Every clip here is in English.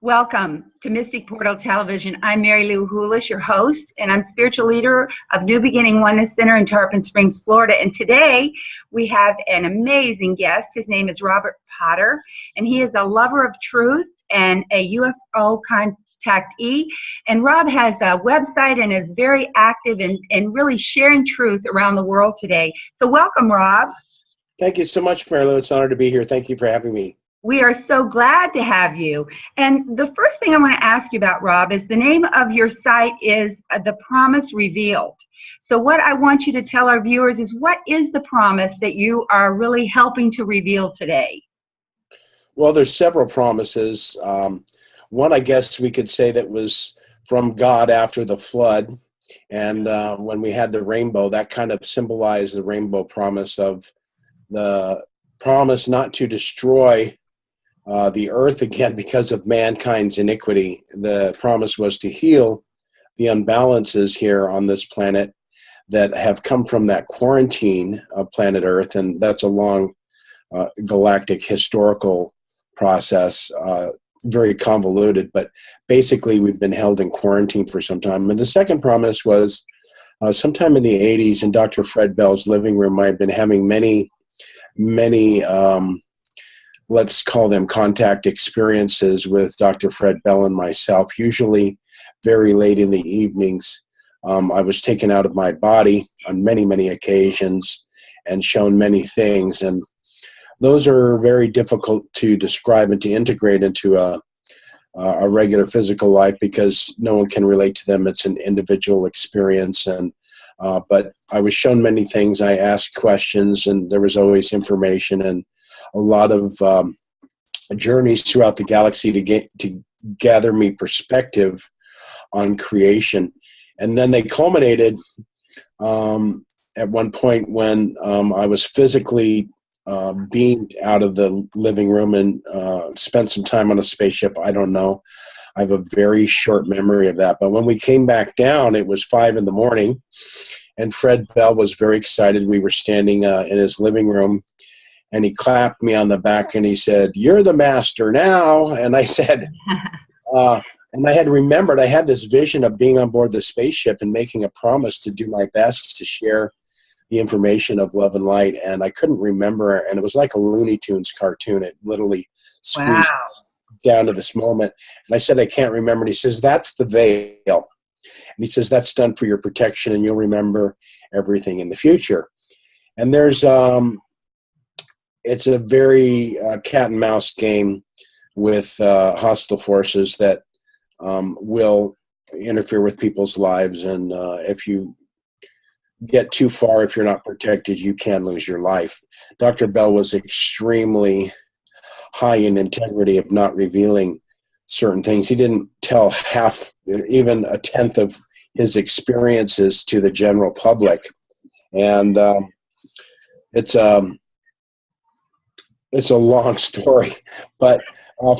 Welcome to Mystic Portal Television. I'm Mary Lou Hulish, your host, and I'm spiritual leader of New Beginning Oneness Center in Tarpon Springs, Florida. And today we have an amazing guest. His name is Robert Potter, and he is a lover of truth and a UFO contactee. And Rob has a website and is very active in really sharing truth around the world today. So welcome, Rob. Thank you so much, Mary Lou. It's an honor to be here. Thank you for having me. We are so glad to have you. And the first thing I want to ask you about, Rob, is the name of your site is The Promise Revealed. So what I want you to tell our viewers is, what is the promise that you are really helping to reveal today? Well, there's several promises. One, I guess we could say that was from God after the flood. And when we had the rainbow, that kind of symbolized the rainbow promise of the promise not to destroy the earth again because of mankind's iniquity. The promise was to heal the unbalances here on this planet that have come from that quarantine of planet Earth, and that's a long galactic historical process, very convoluted, but basically we've been held in quarantine for some time. And the second promise was sometime in the 80s in Dr. Fred Bell's living room. I've been having many let's call them contact experiences with Dr. Fred Bell and myself, usually very late in the evenings. I was taken out of my body on many, many occasions and shown many things. And those are very difficult to describe and to integrate into a regular physical life because no one can relate to them. It's an individual experience. And but I was shown many things. I asked questions, and there was always information and a lot of journeys throughout the galaxy to gather me perspective on creation. And then they culminated at one point when I was physically beamed out of the living room and spent some time on a spaceship. I don't know. I have a very short memory of that. But when we came back down, it was 5 a.m, and Fred Bell was very excited. We were standing in his living room, and he clapped me on the back and he said, "You're the master now." And I said, and I had remembered, I had this vision of being on board the spaceship and making a promise to do my best to share the information of love and light. And I couldn't remember. And it was like a Looney Tunes cartoon. It literally squeezed down to this moment. And I said, "I can't remember." And he says, "That's the veil." And he says, "That's done for your protection, and you'll remember everything in the future." And there's, it's a very cat and mouse game with hostile forces that will interfere with people's lives. And if you get too far, if you're not protected, you can lose your life. Dr. Bell was extremely high in integrity of not revealing certain things. He didn't tell half, even a tenth of his experiences to the general public. And it's a long story, but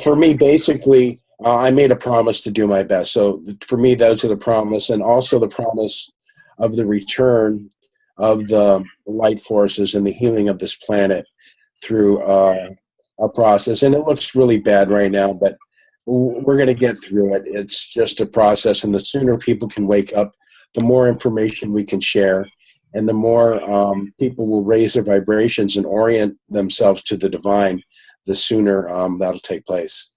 for me, basically, I made a promise to do my best. So for me, those are the promise, and also the promise of the return of the light forces and the healing of this planet through a process. And it looks really bad right now, but we're going to get through it. It's just a process, and the sooner people can wake up, the more information we can share, and the more people will raise their vibrations and orient themselves to the divine, the sooner that'll take place.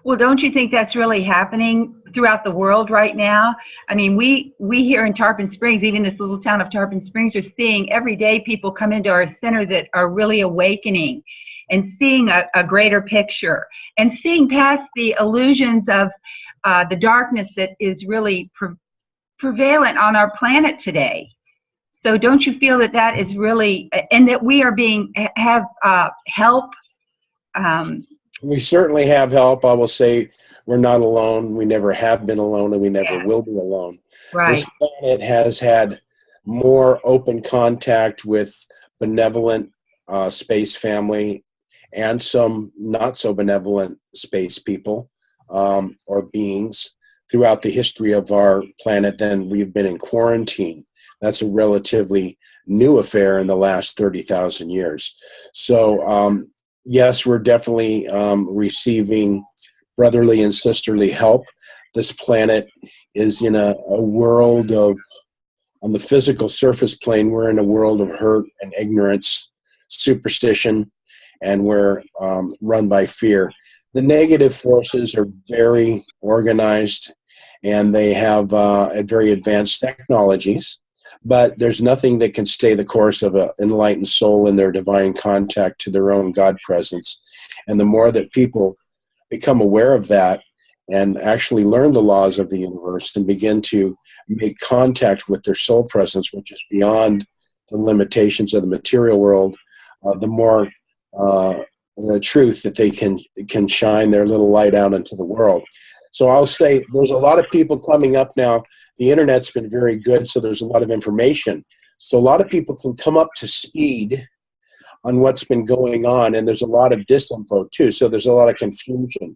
Well, don't you think that's really happening throughout the world right now? I mean, we here in Tarpon Springs, even this little town of Tarpon Springs, are seeing every day people come into our center that are really awakening and seeing a greater picture and seeing past the illusions of the darkness that is really prevalent on our planet today. So don't you feel that that is really, and that we are have help? We certainly have help. I will say we're not alone. We never have been alone, and we never will be alone. Right. This planet has had more open contact with benevolent space family and some not so benevolent space people or beings throughout the history of our planet than we've been in quarantine. That's a relatively new affair in the last 30,000 years. So yes, we're definitely receiving brotherly and sisterly help. This planet is in a world of, on the physical surface plane, we're in a world of hurt and ignorance, superstition, and we're run by fear. The negative forces are very organized, and they have very advanced technologies, but there's nothing that can stay the course of an enlightened soul in their divine contact to their own God presence. And the more that people become aware of that and actually learn the laws of the universe and begin to make contact with their soul presence, which is beyond the limitations of the material world, the more the truth that they can shine their little light out into the world. So I'll say there's a lot of people coming up now. The internet's been very good, so there's a lot of information. So a lot of people can come up to speed on what's been going on, and there's a lot of disinfo too, so there's a lot of confusion.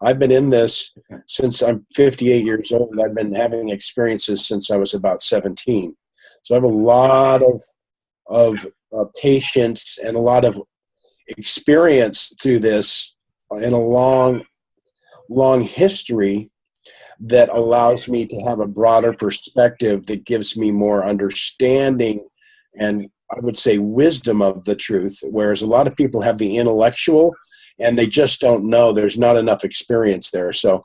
I've been in this since I'm 58 years old. I've been having experiences since I was about 17. So I have a lot of patience and a lot of experience through this in a long history that allows me to have a broader perspective that gives me more understanding and, I would say, wisdom of the truth, whereas a lot of people have the intellectual and they just don't know. There's not enough experience there. So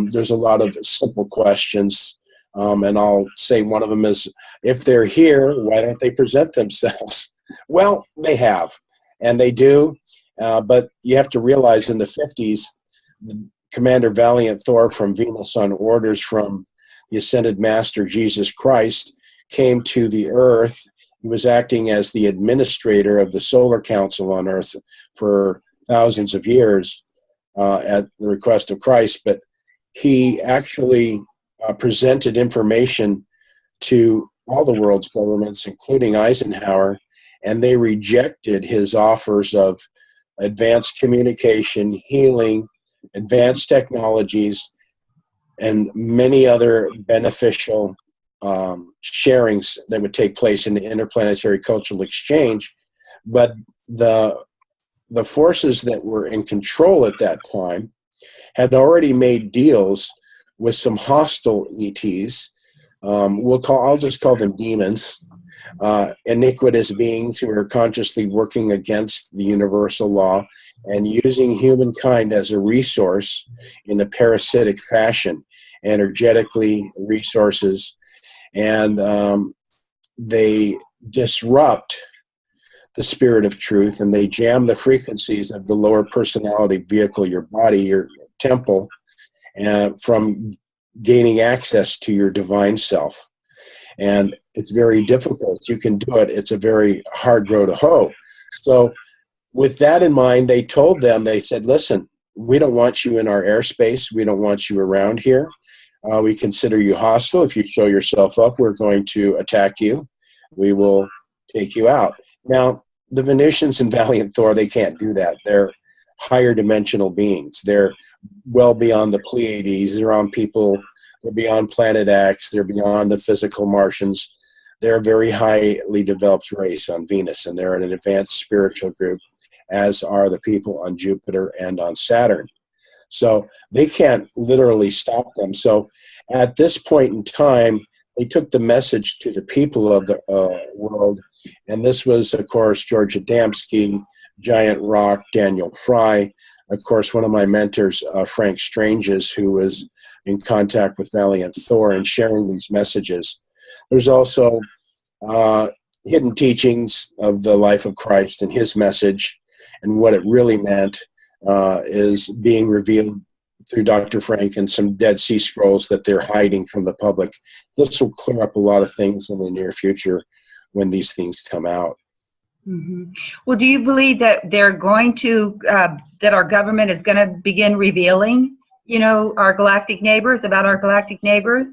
there's a lot of simple questions, and I'll say one of them is, if they're here, why don't they present themselves? Well, they have, and they do, but you have to realize in the 50s, Commander Valiant Thor from Venus on orders from the Ascended Master Jesus Christ came to the Earth. He was acting as the administrator of the Solar Council on Earth for thousands of years at the request of Christ, but he actually presented information to all the world's governments, including Eisenhower, and they rejected his offers of advanced communication, healing, advanced technologies, and many other beneficial sharings that would take place in the interplanetary cultural exchange. But the forces that were in control at that time had already made deals with some hostile ETs. I'll just call them demons, iniquitous beings who are consciously working against the universal law and using humankind as a resource in a parasitic fashion, energetically, resources, and they disrupt the spirit of truth, and they jam the frequencies of the lower personality vehicle, your body, your temple, and from gaining access to your divine self. And it's very difficult. You can do it. It's a very hard road to hoe. So with that in mind, they told them, they said, listen, we don't want you in our airspace. We don't want you around here. We consider you hostile. If you show yourself up, we're going to attack you. We will take you out. Now, the Venusians and Valiant Thor, they can't do that. They're higher dimensional beings. They're well beyond the Pleiades. They're on people. They're beyond Planet X. They're beyond the physical Martians. They're a very highly developed race on Venus, and they're an advanced spiritual group, as are the people on Jupiter and on Saturn. So they can't literally stop them. So at this point in time, they took the message to the people of the world, and this was, of course, George Adamski, Giant Rock, Daniel Fry, of course, one of my mentors, Frank Stranges, who was in contact with Valiant Thor and sharing these messages. There's also hidden teachings of the life of Christ and his message, and what it really meant is being revealed through Dr. Frank and some Dead Sea Scrolls that they're hiding from the public. This will clear up a lot of things in the near future when these things come out. Mm-hmm. Well, do you believe that they're going to, that our government is going to begin revealing, our galactic neighbors, about our galactic neighbors?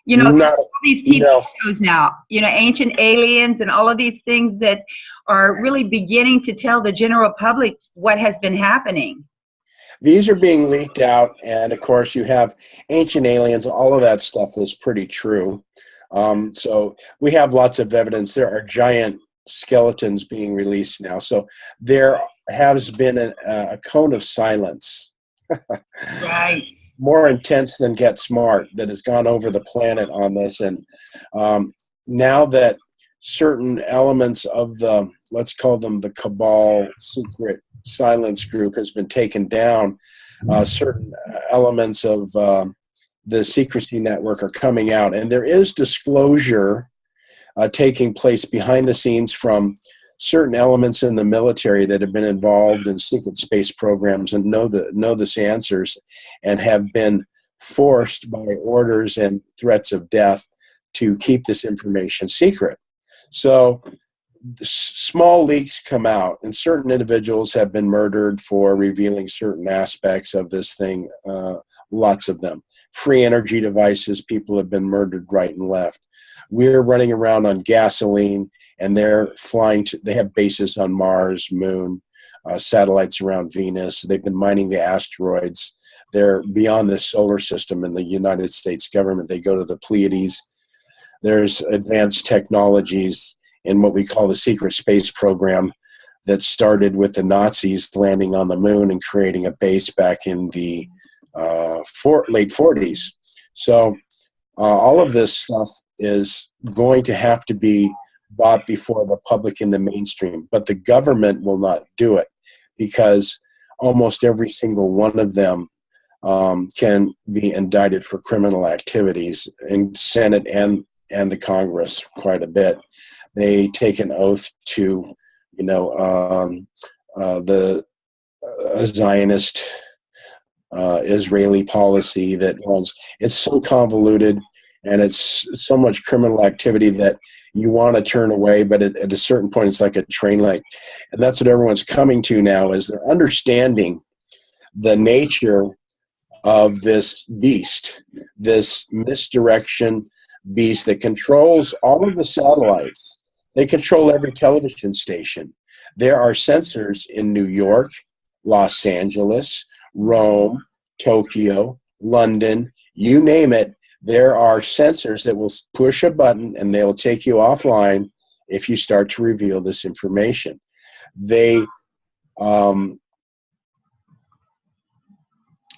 All these TV shows now, Ancient Aliens and all of these things that are really beginning to tell the general public what has been happening. These are being leaked out, and of course you have Ancient Aliens. All of that stuff is pretty true. So we have lots of evidence. There are giant skeletons being released now. So there has been a cone of silence Right. More intense than Get Smart, that has gone over the planet on this. And now that certain elements of the, let's call them the cabal secret silence group, has been taken down, certain elements of the secrecy network are coming out. And there is disclosure taking place behind the scenes from certain elements in the military that have been involved in secret space programs and know the answers, and have been forced by orders and threats of death to keep this information secret. So small leaks come out, and certain individuals have been murdered for revealing certain aspects of this thing, lots of them. Free energy devices, people have been murdered right and left. We're running around on gasoline, and they're flying they have bases on Mars, Moon, satellites around Venus. They've been mining the asteroids. They're beyond the solar system in the United States government. They go to the Pleiades. There's advanced technologies in what we call the secret space program that started with the Nazis landing on the moon and creating a base back in the late 40s. So all of this stuff is going to have to be brought before the public in the mainstream, but the government will not do it, because almost every single one of them can be indicted for criminal activities in Senate and the Congress quite a bit. They take an oath to, the Zionist Israeli policy that runs. It's so convoluted, and it's so much criminal activity that you want to turn away, but at a certain point, it's like a train wreck. And that's what everyone's coming to now, is they're understanding the nature of this beast, this misdirection beast that controls all of the satellites. They control every television station. There are sensors in New York, Los Angeles, Rome, Tokyo, London, you name it. There are sensors that will push a button and they'll take you offline if you start to reveal this information. They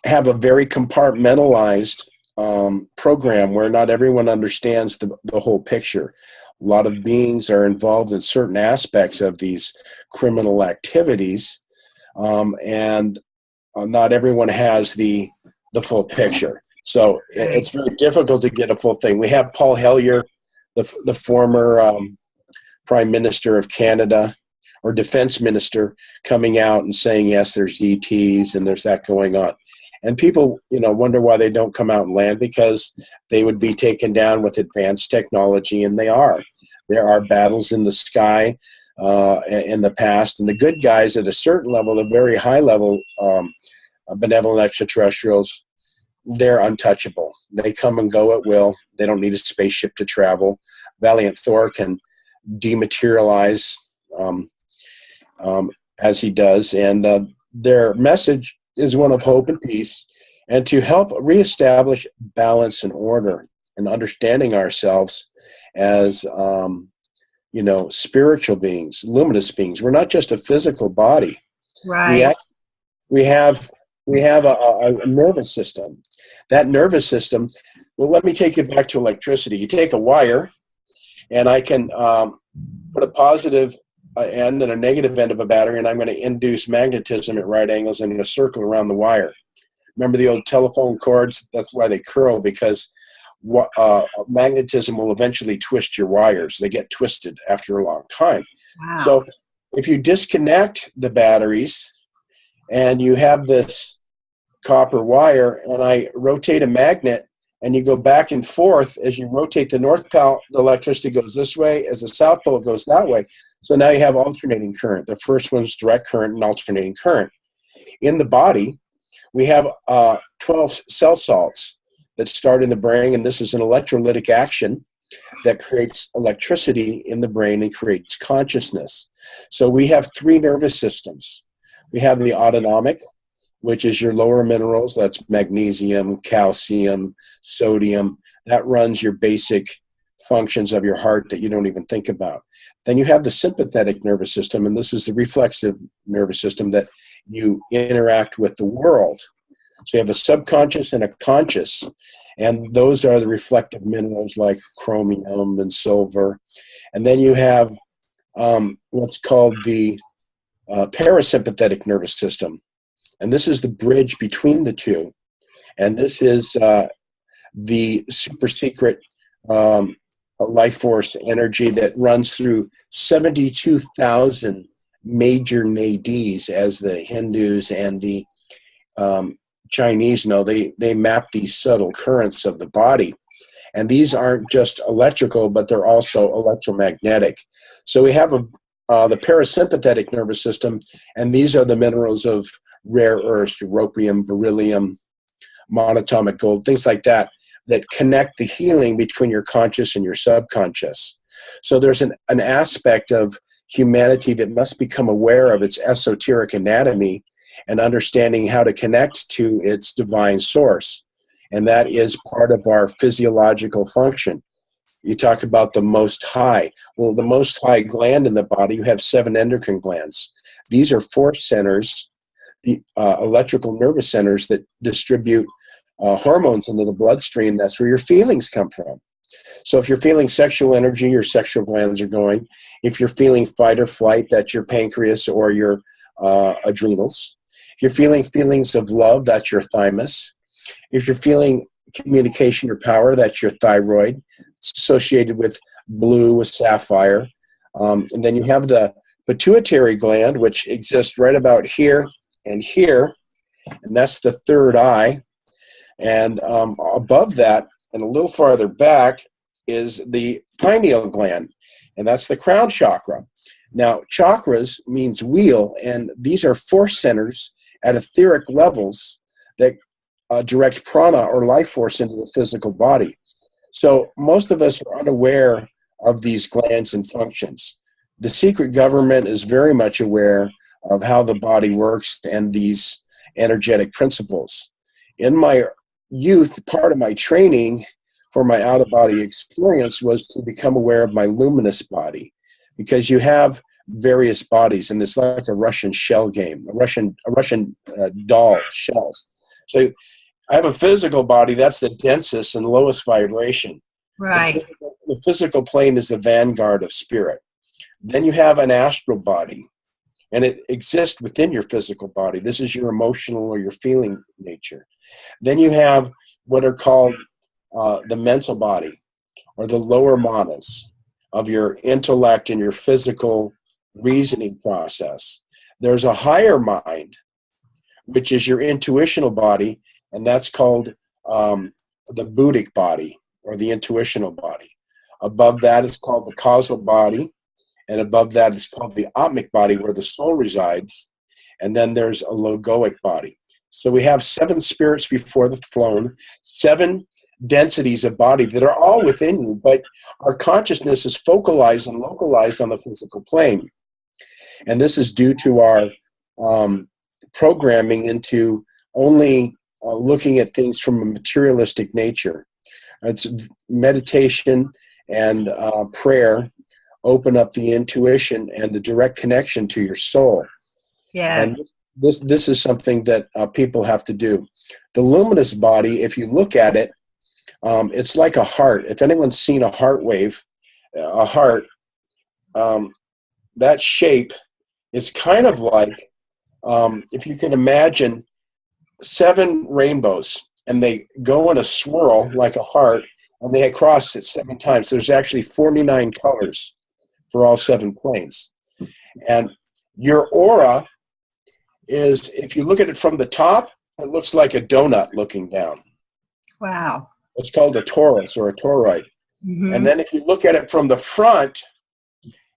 have a very compartmentalized program where not everyone understands the whole picture. A lot of beings are involved in certain aspects of these criminal activities, and not everyone has the full picture. So it's very difficult to get a full thing. We have Paul Hellyer, the former Prime Minister of Canada, or Defense Minister, coming out and saying, yes, there's ETs and there's that going on. And people, wonder why they don't come out and land, because they would be taken down with advanced technology, and they are. There are battles in the sky in the past, and the good guys at a certain level, the very high level benevolent extraterrestrials, they're untouchable. They come and go at will. They don't need a spaceship to travel. Valiant Thor can dematerialize as he does, and their message is one of hope and peace, and to help reestablish balance and order, and understanding ourselves as spiritual beings, luminous beings. We're not just a physical body. Right. We have a nervous system. That nervous system, well, let me take you back to electricity. You take a wire, and I can put a positive end and a negative end of a battery, and I'm going to induce magnetism at right angles in a circle around the wire. Remember the old telephone cords? That's why they curl, because magnetism will eventually twist your wires. They get twisted after a long time. Wow. So if you disconnect the batteries and you have this copper wire, and I rotate a magnet, and you go back and forth, as you rotate the north pole, the electricity goes this way, as the south pole goes that way. So now you have alternating current. The first one's direct current and alternating current. In the body, we have 12 cell salts that start in the brain, and this is an electrolytic action that creates electricity in the brain and creates consciousness. So we have three nervous systems. We have the autonomic, which is your lower minerals. That's magnesium, calcium, sodium. That runs your basic functions of your heart that you don't even think about. Then you have the sympathetic nervous system, and this is the reflexive nervous system that you interact with the world. So you have a subconscious and a conscious, and those are the reflective minerals like chromium and silver. And then you have what's called the parasympathetic nervous system. And this is the bridge between the two. And this is the super secret life force energy that runs through 72,000 major nadis, as the Hindus and the Chinese know. They map these subtle currents of the body. And these aren't just electrical, but they're also electromagnetic. So we have the parasympathetic nervous system, and these are the minerals of rare earths, europium, beryllium, monatomic gold, things like that, that connect the healing between your conscious and your subconscious. So there's an aspect of humanity that must become aware of its esoteric anatomy and understanding how to connect to its divine source. And that is part of our physiological function. You talk about the most high. Well, the most high gland in the body, you have 7 endocrine glands. These are force centers, the electrical nervous centers that distribute hormones into the bloodstream. That's where your feelings come from. So if you're feeling sexual energy, your sexual glands are going. If you're feeling fight or flight, that's your pancreas or your adrenals. If you're feeling feelings of love, that's your thymus. If you're feeling communication or power, that's your thyroid. It's associated with blue, with sapphire. And then you have the pituitary gland, which exists right about here and here, and that's the third eye. And above that, and a little farther back, is the pineal gland, and that's the crown chakra. Now, chakras means wheel, and these are force centers at etheric levels that direct prana or life force into the physical body. So most of us are unaware of these glands and functions. The secret government is very much aware of how the body works and these energetic principles. In my youth, part of my training for my out-of-body experience was to become aware of my luminous body, because you have various bodies, and it's like a Russian shell game, a Russian doll shells. So I have a physical body, that's the densest and lowest vibration. Right. The physical plane is the vanguard of spirit. Then you have an astral body, and it exists within your physical body. This is your emotional or your feeling nature. Then you have what are called the mental body, or the lower manas of your intellect and your physical reasoning process. There's a higher mind, which is your intuitional body, and that's called the Buddhic body, or the intuitional body. Above that is called the causal body, and above that is called the Atmic body, where the soul resides, and then there's a logoic body. So we have 7 spirits before the throne, 7 densities of body that are all within you, but our consciousness is focalized and localized on the physical plane. And this is due to our programming into only looking at things from a materialistic nature. It's meditation and prayer open up the intuition and the direct connection to your soul. Yeah. And this is something that people have to do. The luminous body, if you look at it, it's like a heart. If anyone's seen a heart wave, a heart, that shape is kind of like, if you can imagine 7 rainbows, and they go in a swirl like a heart, and they cross it 7 times. There's actually 49 colors for all 7 planes. And your aura is, if you look at it from the top, it looks like a donut looking down. Wow. It's called a torus or a toroid. Mm-hmm. And then if you look at it from the front,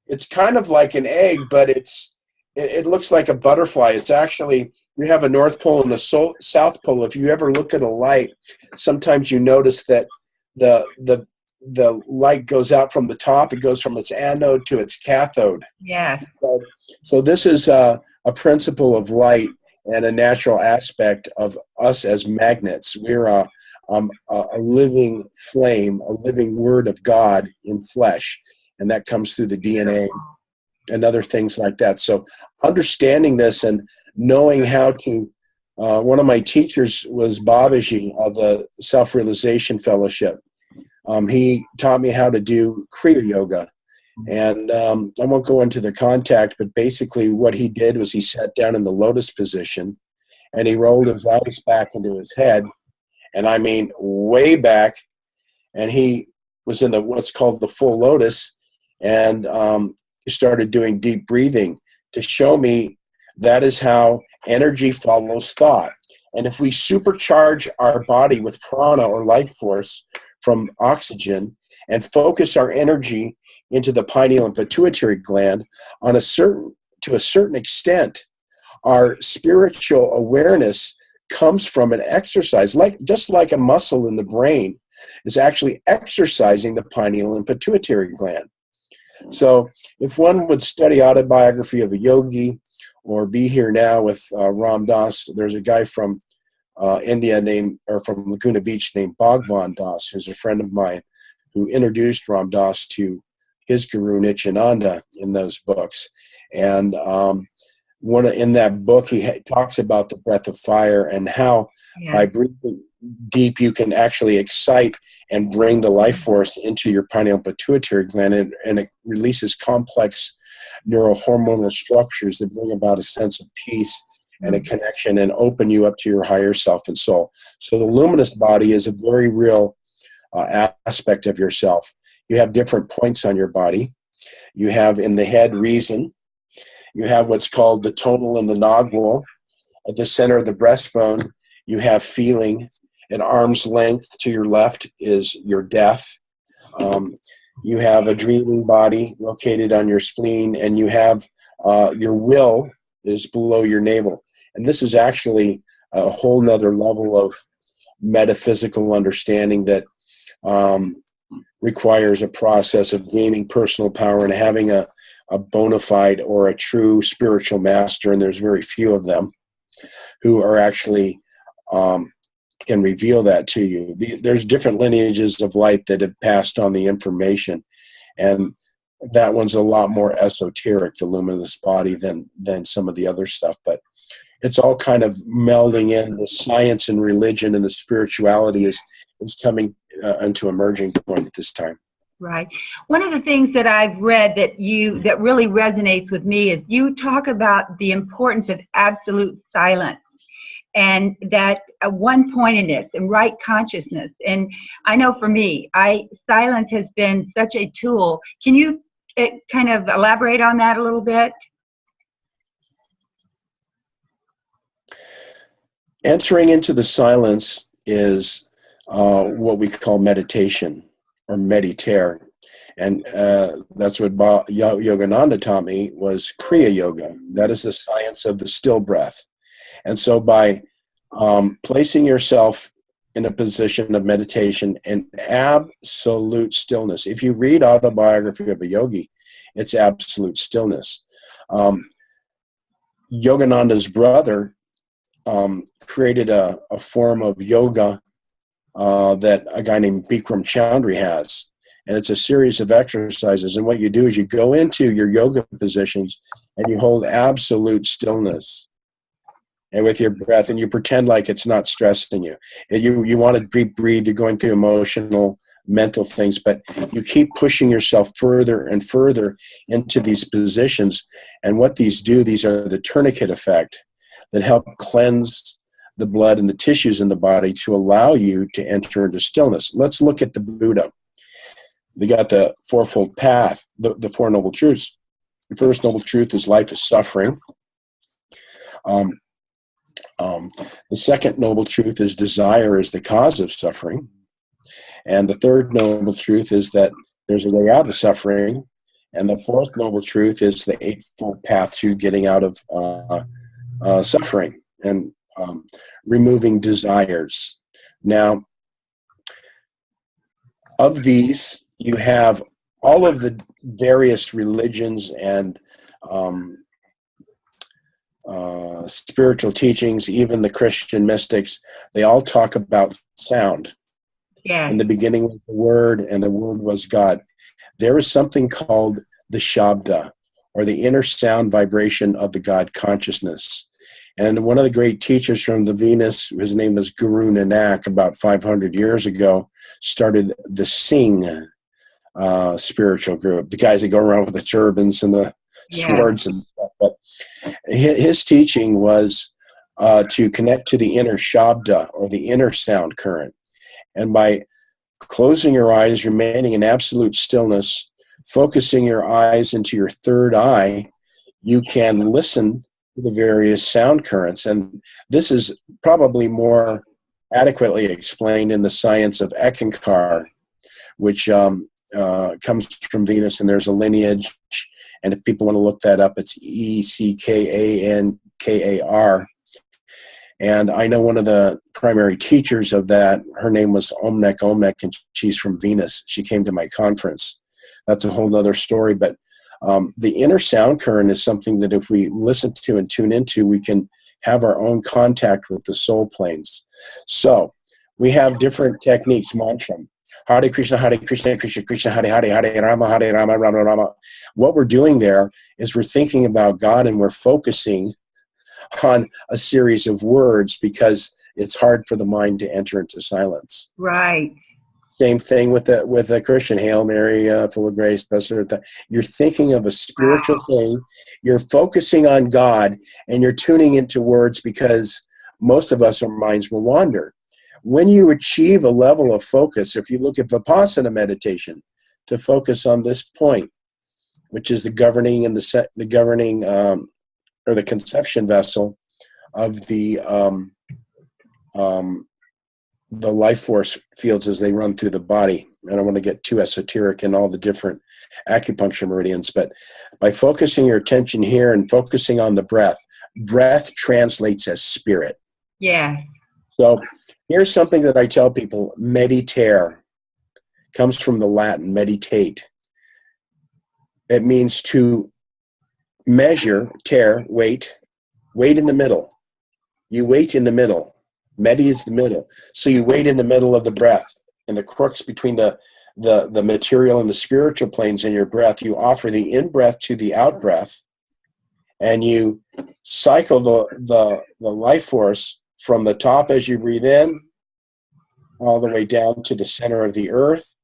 it's kind of like an egg, but it looks like a butterfly. It's actually, you have a North Pole and a South Pole. If you ever look at a light, sometimes you notice that the light goes out from the top. It goes from its anode to its cathode. Yeah. So this is a principle of light and a natural aspect of us as magnets. We're a living flame, a living word of God in flesh, and that comes through the DNA and other things like that. So understanding this and knowing how to One of my teachers was Babaji of the Self-Realization Fellowship. He taught me how to do Kriya Yoga. And I won't go into the contact, but basically what he did was he sat down in the lotus position and he rolled his eyes back into his head. And I mean, way back. And he was in what's called the full lotus. And he started doing deep breathing to show me that is how energy follows thought. And if we supercharge our body with prana or life force from oxygen and focus our energy into the pineal and pituitary gland to a certain extent, our spiritual awareness comes from an exercise, just like a muscle in the brain is actually exercising the pineal and pituitary gland. So if one would study Autobiography of a Yogi or Be Here Now with Ram Dass, there's a guy from India from Laguna Beach named Bhagwan Das, who's a friend of mine, who introduced Ram Dass to his guru Nityananda in those books. And in that book, he talks about the breath of fire and how by breathing deep, you can actually excite and bring the life force into your pineal pituitary gland, and it releases complex neurohormonal structures that bring about a sense of peace and a connection and open you up to your higher self and soul. So the luminous body is a very real aspect of yourself. You have different points on your body. You have in the head reason. You have what's called the tonal and the nodule. At the center of the breastbone, you have feeling. At arm's length to your left is your death. You have a dreaming body located on your spleen, and you have your will is below your navel. And this is actually a whole nother level of metaphysical understanding that requires a process of gaining personal power and having a bona fide or a true spiritual master, and there's very few of them who are actually can reveal that to you. There's different lineages of light that have passed on the information, and that one's a lot more esoteric, the luminous body, than some of the other stuff. But it's all kind of melding in. The science and religion and the spirituality is coming into emerging point at this time. Right. One of the things that I've read that really resonates with me is you talk about the importance of absolute silence, and that one-pointedness and right consciousness. And I know for me, silence has been such a tool. Can you kind of elaborate on that a little bit? Entering into the silence is what we call meditation or meditare. And that's what Yogananda taught me, was Kriya Yoga. That is the science of the still breath. And so by placing yourself in a position of meditation and absolute stillness, if you read Autobiography of a Yogi, it's absolute stillness. Yogananda's brother created a form of yoga that a guy named Bikram Choudhury has. And it's a series of exercises. And what you do is you go into your yoga positions and you hold absolute stillness and with your breath, and you pretend like it's not stressing you. You want to breathe, you're going through emotional, mental things, but you keep pushing yourself further and further into these positions. And what these do, these are the tourniquet effect that help cleanse the blood and the tissues in the body to allow you to enter into stillness. Let's look at the Buddha. We got the fourfold path, the Four Noble Truths. The first noble truth is life is suffering. The second noble truth is desire is the cause of suffering. And the third noble truth is that there's a way out of suffering. And the fourth noble truth is the eightfold path to getting out of suffering and removing desires. Now, of these, you have all of the various religions and spiritual teachings, even the Christian mystics, they all talk about sound. Yeah. In the beginning was the Word, and the Word was God. There is something called the Shabda, or the inner sound vibration of the God consciousness. And one of the great teachers from the Venus, his name was Guru Nanak, about 500 years ago, started the Singh spiritual group. The guys that go around with the turbans and the swords and stuff. But his teaching was to connect to the inner Shabda, or the inner sound current. And by closing your eyes, remaining in absolute stillness, focusing your eyes into your third eye, you can listen to the various sound currents. And this is probably more adequately explained in the science of Ekankar, which comes from Venus, and there's a lineage. And if people want to look that up, it's Eckankar. And I know one of the primary teachers of that, her name was Omnek Omnek, and she's from Venus. She came to my conference. That's a whole other story. But the inner sound current is something that if we listen to and tune into, we can have our own contact with the soul planes. So we have different techniques, mantra. Hare Krishna, Krishna Krishna, Hare Hare, Hare Rama, Rama Rama. What we're doing there is we're thinking about God, and we're focusing on a series of words because it's hard for the mind to enter into silence. Right. Same thing with a Christian, Hail Mary, full of grace, blessed art thou. You're thinking of a spiritual thing. You're focusing on God, and you're tuning into words because most of us, our minds will wander. When you achieve a level of focus, if you look at Vipassana meditation, to focus on this point, which is the governing and the governing or the conception vessel of the life force fields as they run through the body. I don't want to get too esoteric in all the different acupuncture meridians, but by focusing your attention here and focusing on the breath translates as spirit. Yeah. So here's something that I tell people: meditare comes from the Latin meditate. It means to measure, wait in the middle. You wait in the middle. Medi is the middle. So you wait in the middle of the breath, and the crux between the material and the spiritual planes in your breath. You offer the in-breath to the out-breath, and you cycle the life force from the top as you breathe in, all the way down to the center of the earth,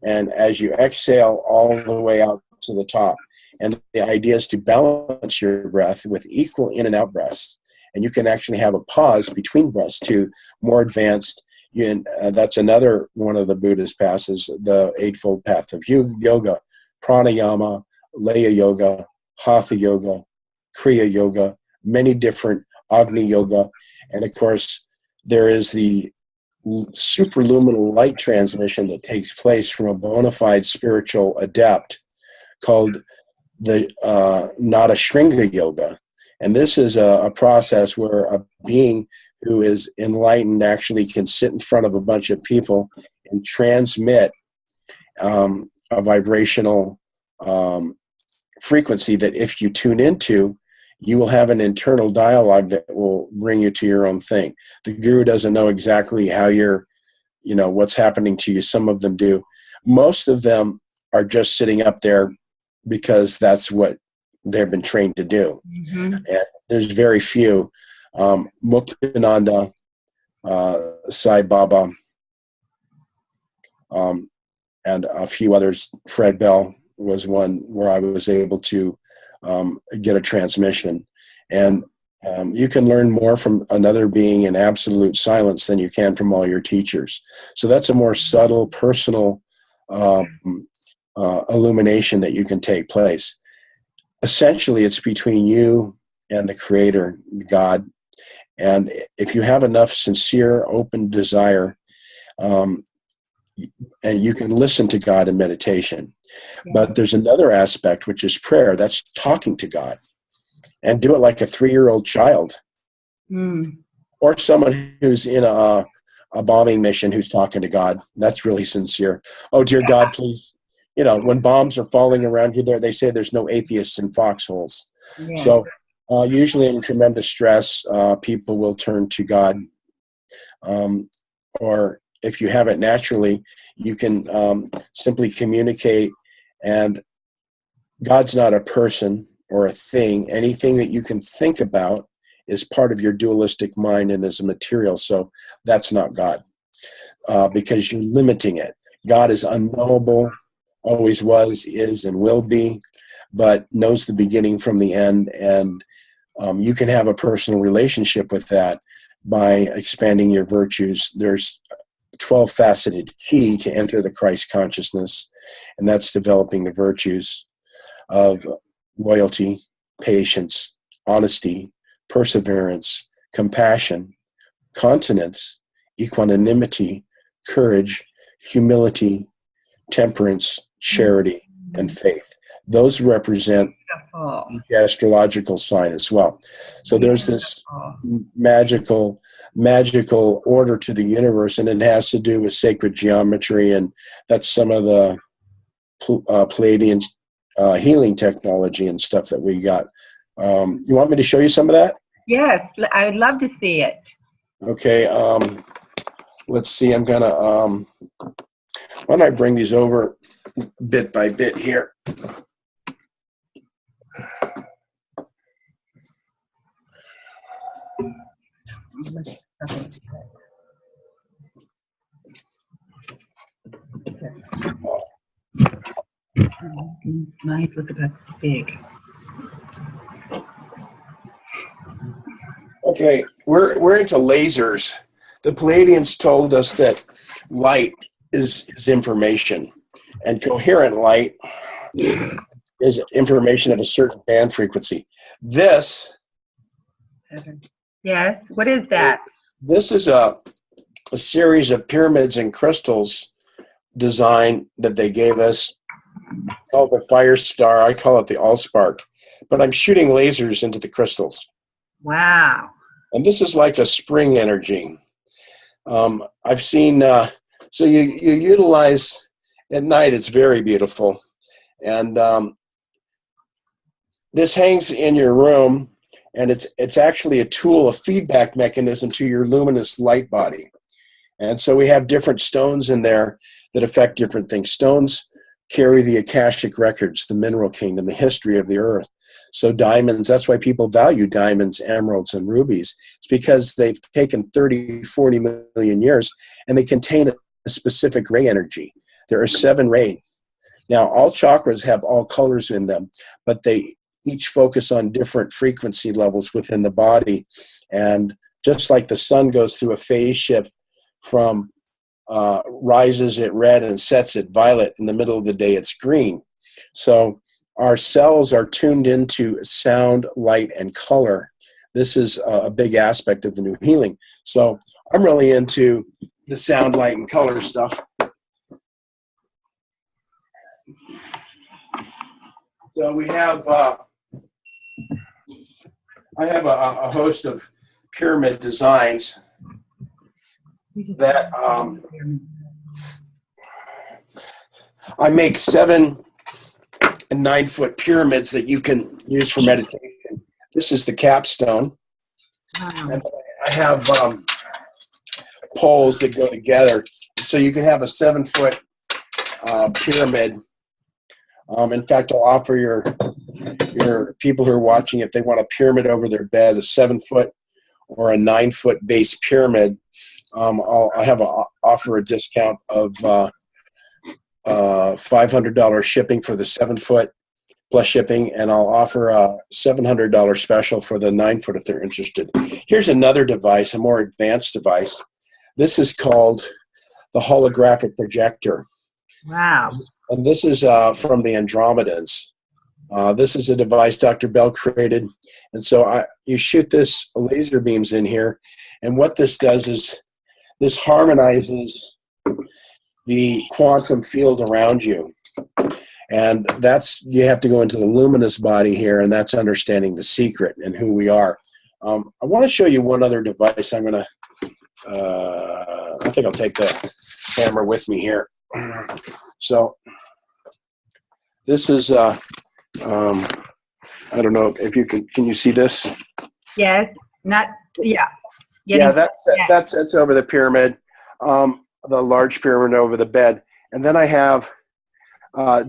and as you exhale, all the way out to the top. And the idea is to balance your breath with equal in and out breaths. And you can actually have a pause between breaths to more advanced. That's another one of the Buddha's passes, the Eightfold Path of Yoga: pranayama, laya yoga, hatha yoga, kriya yoga, many different Agni yoga. And of course, there is the superluminal light transmission that takes place from a bona fide spiritual adept called the Nada Shringa Yoga. And this is a process where a being who is enlightened actually can sit in front of a bunch of people and transmit a vibrational frequency that if you tune into, you will have an internal dialogue that will bring you to your own thing. The guru doesn't know exactly how what's happening to you. Some of them do. Most of them are just sitting up there because that's what they've been trained to do. Mm-hmm. And there's very few. Muktananda, Sai Baba, and a few others. Fred Bell was one where I was able to get a transmission. And you can learn more from another being in absolute silence than you can from all your teachers. So that's a more subtle, personal illumination that you can take place. Essentially, it's between you and the Creator, God. And if you have enough sincere, open desire, and you can listen to God in meditation. Yeah. But there's another aspect, which is prayer. That's talking to God. And do it like a 3-year-old child. Mm. Or someone who's in a bombing mission who's talking to God. That's really sincere. Oh, dear God, please. When bombs are falling around you, they say there's no atheists in foxholes. Yeah. So usually in tremendous stress, people will turn to God. Or if you have it naturally, you can simply communicate. And God's not a person or a thing. Anything that you can think about is part of your dualistic mind and is a material. So that's not God, because you're limiting it. God is unknowable, always was, is, and will be, but knows the beginning from the end. And you can have a personal relationship with that by expanding your virtues. There's 12-faceted key to enter the Christ consciousness, and that's developing the virtues of loyalty, patience, honesty, perseverance, compassion, continence, equanimity, courage, humility, temperance, charity, and faith. Those represent the astrological sign as well. So there's this magical order to the universe, and it has to do with sacred geometry, and that's some of the Pleiadian healing technology and stuff that we got. You want me to show you some of that? Yes, I'd love to see it. Okay, let's see. I'm gonna why don't I bring these over bit by bit here. Might look about big. Okay, we're into lasers. The Pleiadians told us that light is information, and coherent light is information of a certain band frequency. This, yes, what is that? This is a series of pyramids and crystals design that they gave us, called the Fire Star. I call it the Allspark, but I'm shooting lasers into the crystals. Wow. And this is like a spring energy. I've seen, so you utilize, at night it's very beautiful. And this hangs in your room, and it's actually a tool, a feedback mechanism to your luminous light body. And so we have different stones in there that affect different things. Stones carry the Akashic records, the mineral kingdom, the history of the earth. So diamonds, that's why people value diamonds, emeralds, and rubies. It's because they've taken 30, 40 million years, and they contain a specific ray energy. There are 7 rays. Now, all chakras have all colors in them, but they each focus on different frequency levels within the body. And just like the sun goes through a phase shift from rises at red and sets at violet, in the middle of the day it's green. So our cells are tuned into sound, light, and color. This is a big aspect of the new healing. So I'm really into the sound, light, and color stuff. So we have, I have a host of pyramid designs that I make 7 and 9 foot pyramids that you can use for meditation. This is the capstone. And I have poles that go together, so you can have a 7 foot pyramid. In fact, I'll offer your people who are watching, if they want a pyramid over their bed, a 7 foot or a 9 foot base pyramid, I'll offer a discount of $500 shipping for the 7 foot plus shipping, and I'll offer a $700 special for the 9 foot if they're interested. Here's another device, a more advanced device. This is called the holographic projector. Wow. And this is from the Andromedans. This is a device Dr. Bell created. And so you shoot this laser beams in here, and what this does is this harmonizes the quantum field around you. And you have to go into the luminous body here, and that's understanding the secret and who we are. I want to show you one other device. I'm going to, I think I'll take the camera with me here. So this is, I don't know if you can you see this? Yes, not, yeah. Yeah, that's over the pyramid, the large pyramid over the bed. And then I have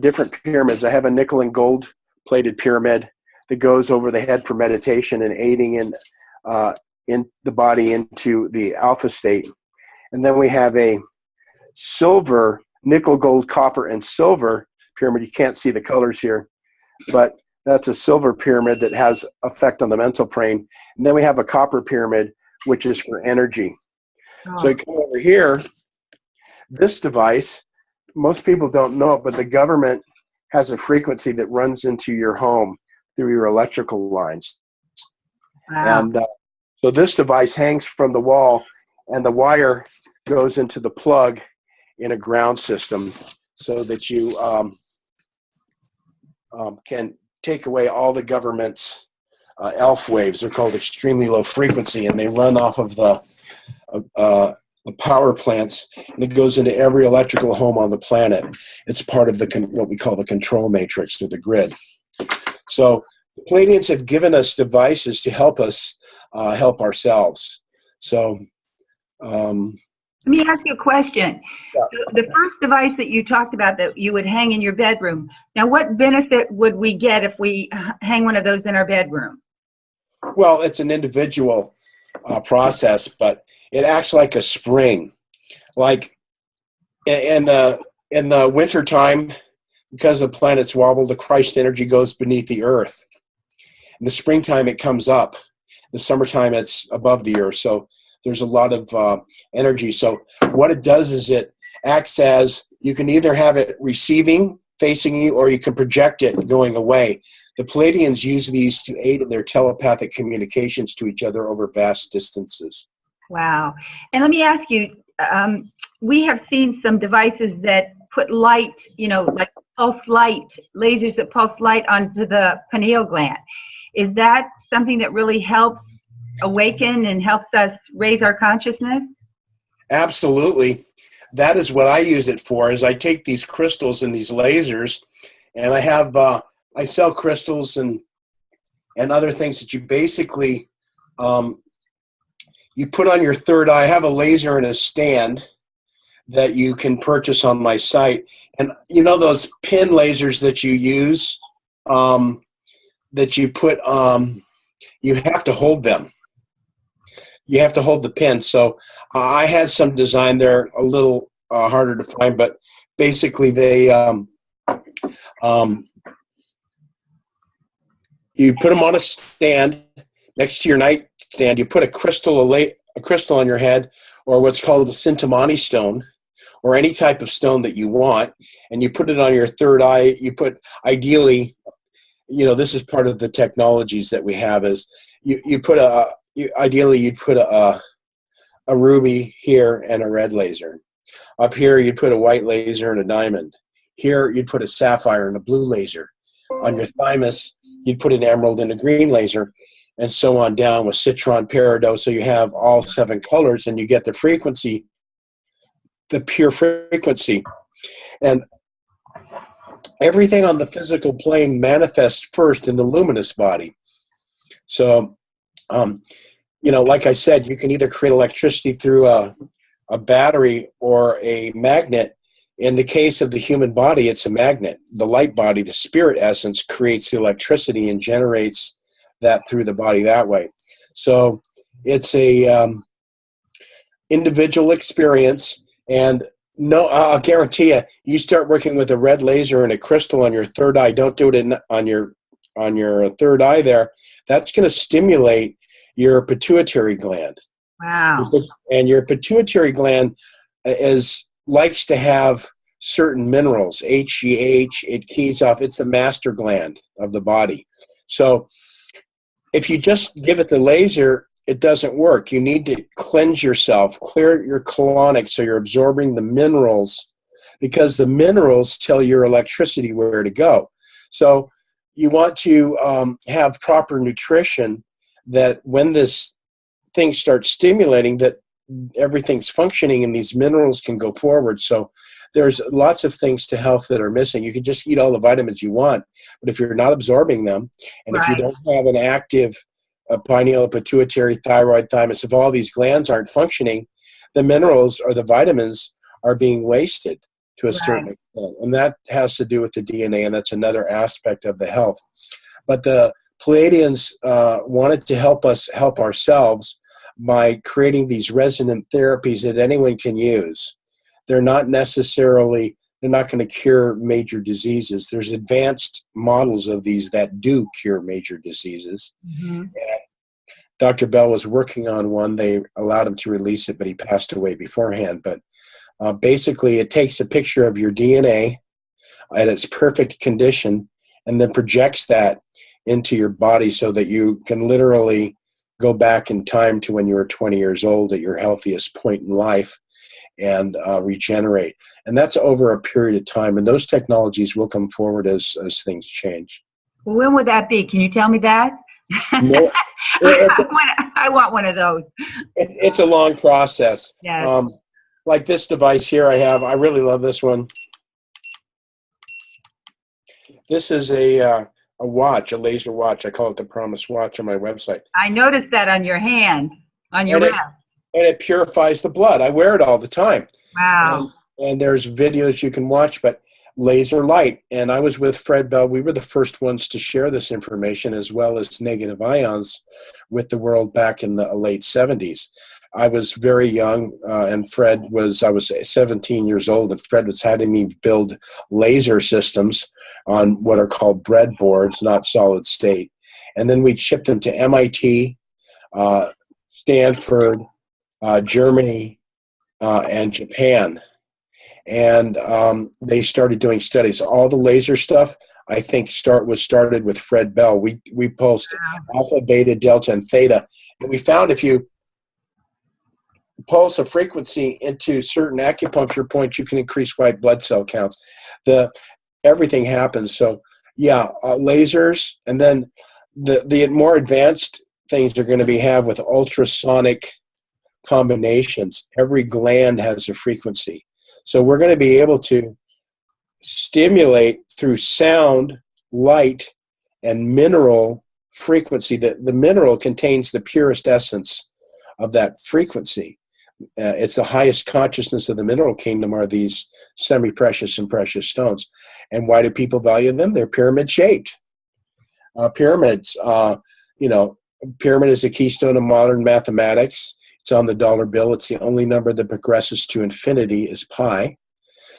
different pyramids. I have a nickel and gold plated pyramid that goes over the head for meditation and aiding in in the body into the alpha state. And then we have a silver, nickel, gold, copper, and silver pyramid. You can't see the colors here, but that's a silver pyramid that has effect on the mental plane. And then we have a copper pyramid, which is for energy. Oh. So you come over here, this device, most people don't know it, but the government has a frequency that runs into your home through your electrical lines. Wow. And so this device hangs from the wall, and the wire goes into the plug in a ground system so that you can take away all the government's ELF waves. They're called extremely low frequency, and they run off of the power plants, and it goes into every electrical home on the planet. It's part of what we call the control matrix, or the grid. So the Pleiadians have given us devices to help us help ourselves. So let me ask you a question. Yeah. The first device that you talked about that you would hang in your bedroom, now what benefit would we get if we hang one of those in our bedroom? Well, it's an individual process, but it acts like a spring. Like in the wintertime, because the planets wobble, the Christ energy goes beneath the earth. In the springtime, it comes up. In the summertime, it's above the earth. So there's a lot of energy. So what it does is it acts as, you can either have it receiving, facing you, or you can project it going away. The Pleiadians use these to aid in their telepathic communications to each other over vast distances. Wow. And let me ask you, we have seen some devices that put light, like pulse light, lasers that pulse light onto the pineal gland. Is that something that really helps awaken and helps us raise our consciousness? Absolutely. That is what I use it for, is I take these crystals and these lasers, and I sell crystals and other things that you basically, you put on your third eye. I have a laser and a stand that you can purchase on my site. And those pin lasers that you use, that you put, you have to hold them. You have to hold the pin. So I had some design there, a little harder to find, but basically they, you put them on a stand next to your nightstand. You put a crystal on your head, or what's called a Sintamani stone, or any type of stone that you want, and you put it on your third eye. You put, ideally, this is part of the technologies that we have, is ideally you'd put a ruby here and a red laser. Up here you'd put a white laser and a diamond. Here you'd put a sapphire and a blue laser. On your thymus you'd put an emerald and a green laser, and so on down with citron, peridot. So you have all 7 colors, and you get the frequency, the pure frequency. And everything on the physical plane manifests first in the luminous body. So, like I said, you can either create electricity through a battery or a magnet. In the case of the human body, it's a magnet. The light body, the spirit essence, creates the electricity and generates that through the body that way. So it's a individual experience. And no, I'll guarantee you start working with a red laser and a crystal on your third eye. Don't do it on your third eye there. That's going to stimulate your pituitary gland. Wow. And your pituitary gland likes to have certain minerals, HGH, it keys off. It's the master gland of the body. So if you just give it the laser, it doesn't work. You need to cleanse yourself, clear your colonic, so you're absorbing the minerals, because the minerals tell your electricity where to go. So you want to have proper nutrition, that when this thing starts stimulating, that everything's functioning and these minerals can go forward. So there's lots of things to health that are missing. You can just eat all the vitamins you want, but if you're not absorbing them, and if you don't have an active pineal, pituitary, thyroid, thymus, if all these glands aren't functioning, the minerals or the vitamins are being wasted to a certain extent. And that has to do with the DNA, and that's another aspect of the health. But the Pleiadians wanted to help us help ourselves by creating these resonant therapies that anyone can use. They're not necessarily, they're not going to cure major diseases. There's advanced models of these that do cure major diseases. Mm-hmm. Dr. Bell was working on one. They allowed him to release it, but he passed away beforehand. But basically, it takes a picture of your DNA at its perfect condition and then projects that into your body so that you can literally go back in time to when you were 20 years old at your healthiest point in life and regenerate. And that's over a period of time. And those technologies will come forward as things change. Well, when would that be? Can you tell me that? No, I want one of those. It's a long process. Yes. Like this device here I really love this one. This is a watch, a laser watch. I call it the Promise Watch on my website. I noticed that on your hand, on your wrist. And it purifies the blood. I wear it all the time. Wow. And there's videos you can watch, but laser light. And I was with Fred Bell. We were the first ones to share this information as well as negative ions with the world back in the late 70s. I was very young, and I was 17 years old, and Fred was having me build laser systems on what are called breadboards, not solid state. And then we shipped them to MIT, Stanford, Germany, and Japan. And they started doing studies. All the laser stuff, I think, was started with Fred Bell. We pulsed alpha, beta, delta, and theta. And we found if you pulse a frequency into certain acupuncture points, you can increase white blood cell counts. Everything happens. So yeah, lasers, and then the more advanced things are going to have with ultrasonic combinations. Every gland has a frequency. So we're going to be able to stimulate through sound, light, and mineral frequency. The mineral contains the purest essence of that frequency. It's the highest consciousness of the mineral kingdom are these semi-precious and precious stones. And why do people value them? They're pyramid-shaped. Pyramids, pyramid is the keystone of modern mathematics. It's on the dollar bill. It's the only number that progresses to infinity is pi.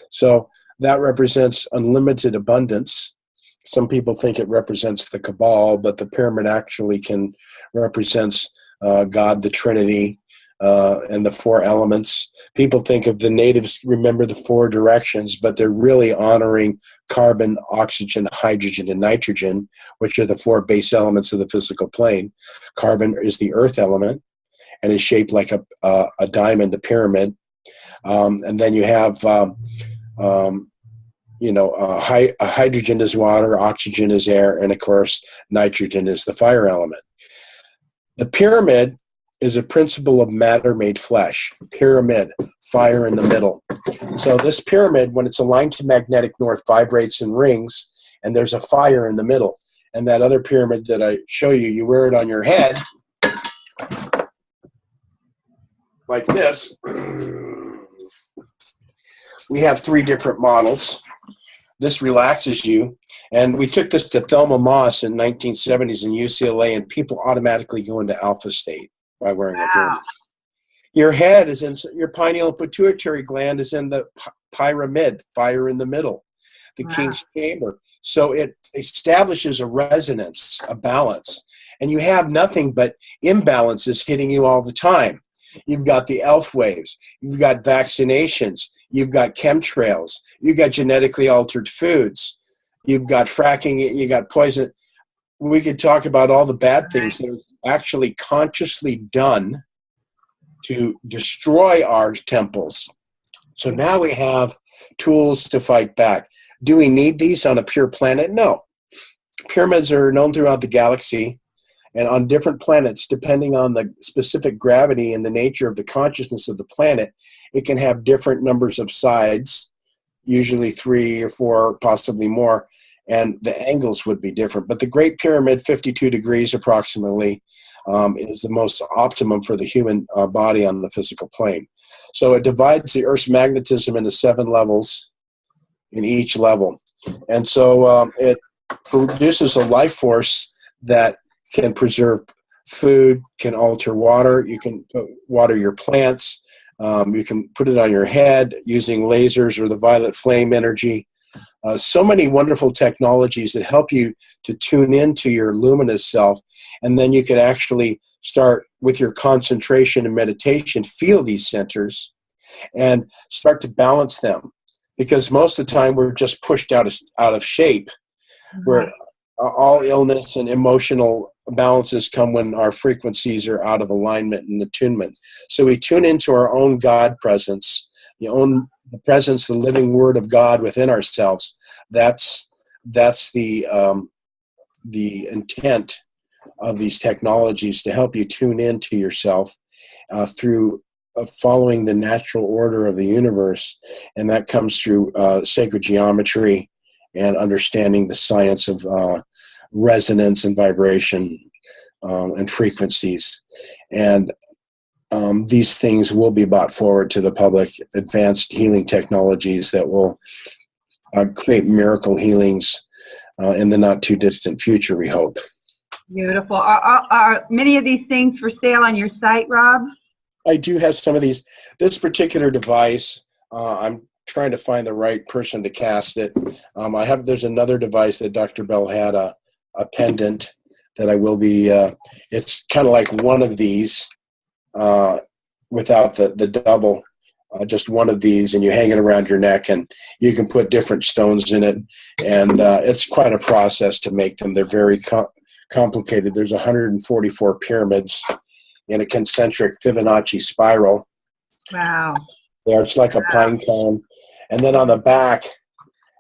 So that represents unlimited abundance. Some people think it represents the Cabal, but the pyramid actually represents God, the Trinity, and the four elements. People think of the natives, remember the four directions, but they're really honoring carbon, oxygen, hydrogen, and nitrogen, which are the four base elements of the physical plane. Carbon is the earth element and is shaped like a diamond, a pyramid. And then you have, hydrogen is water, oxygen is air, and of course, nitrogen is the fire element. The pyramid is a principle of matter made flesh. Pyramid, fire in the middle. So this pyramid, when it's aligned to magnetic north, vibrates and rings, and there's a fire in the middle. And that other pyramid that I show you, you wear it on your head, like this. We have three different models. This relaxes you. And we took this to Thelma Moss in 1970s in UCLA, and people automatically go into alpha state by wearing a pyramid. Your head is in, your pineal and pituitary gland is in the pyramid, fire in the middle, the king's chamber. So it establishes a resonance, a balance. And you have nothing but imbalances hitting you all the time. You've got the elf waves. You've got vaccinations. You've got chemtrails. You've got genetically altered foods. You've got fracking. You got poison. We could talk about all the bad things that are actually consciously done to destroy our temples. So now we have tools to fight back. Do we need these on a pure planet? No. Pyramids are known throughout the galaxy and on different planets, depending on the specific gravity and the nature of the consciousness of the planet, it can have different numbers of sides, usually 3 or 4, possibly more, and the angles would be different. But the Great Pyramid, 52 degrees approximately, is the most optimum for the human body on the physical plane. So it divides the Earth's magnetism into 7 levels in each level. And so it produces a life force that can preserve food, can alter water. You can water your plants. You can put it on your head using lasers or the violet flame energy. So many wonderful technologies that help you to tune into your luminous self. And then you can actually start with your concentration and meditation, feel these centers and start to balance them. Because most of the time we're just pushed out of shape. Where all illness and emotional balances come when our frequencies are out of alignment and attunement. So we tune into our own God presence, the presence, the living Word of God within ourselves. That's the intent of these technologies, to help you tune into yourself through following the natural order of the universe, and that comes through sacred geometry and understanding the science of resonance and vibration and frequencies. And these things will be brought forward to the public, advanced healing technologies that will create miracle healings in the not too distant future, we hope. Beautiful. Are many of these things for sale on your site, Rob? I do have some of these. This particular device, I'm trying to find the right person to cast it. There's another device that Dr. Bell had, a pendant that I will be, it's kind of like one of these without the double, just one of these, and you hang it around your neck, and you can put different stones in it. And it's quite a process to make them. They're very complicated. There's 144 pyramids in a concentric Fibonacci spiral. Wow. There, it's like a pine cone. And then on the back,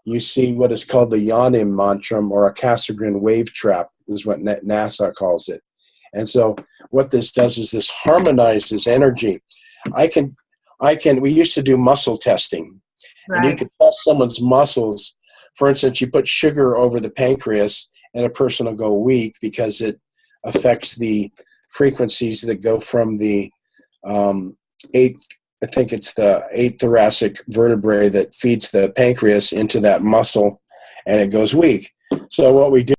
you see what is called the Yanim mantram, or a Cassegrain wave trap, is what NASA calls it. And so what this does is this harmonizes energy. We used to do muscle testing. Right. And you could test someone's muscles. For instance, you put sugar over the pancreas and a person will go weak because it affects the frequencies that go from the I think it's the 8th thoracic vertebrae that feeds the pancreas into that muscle, and it goes weak. So what we do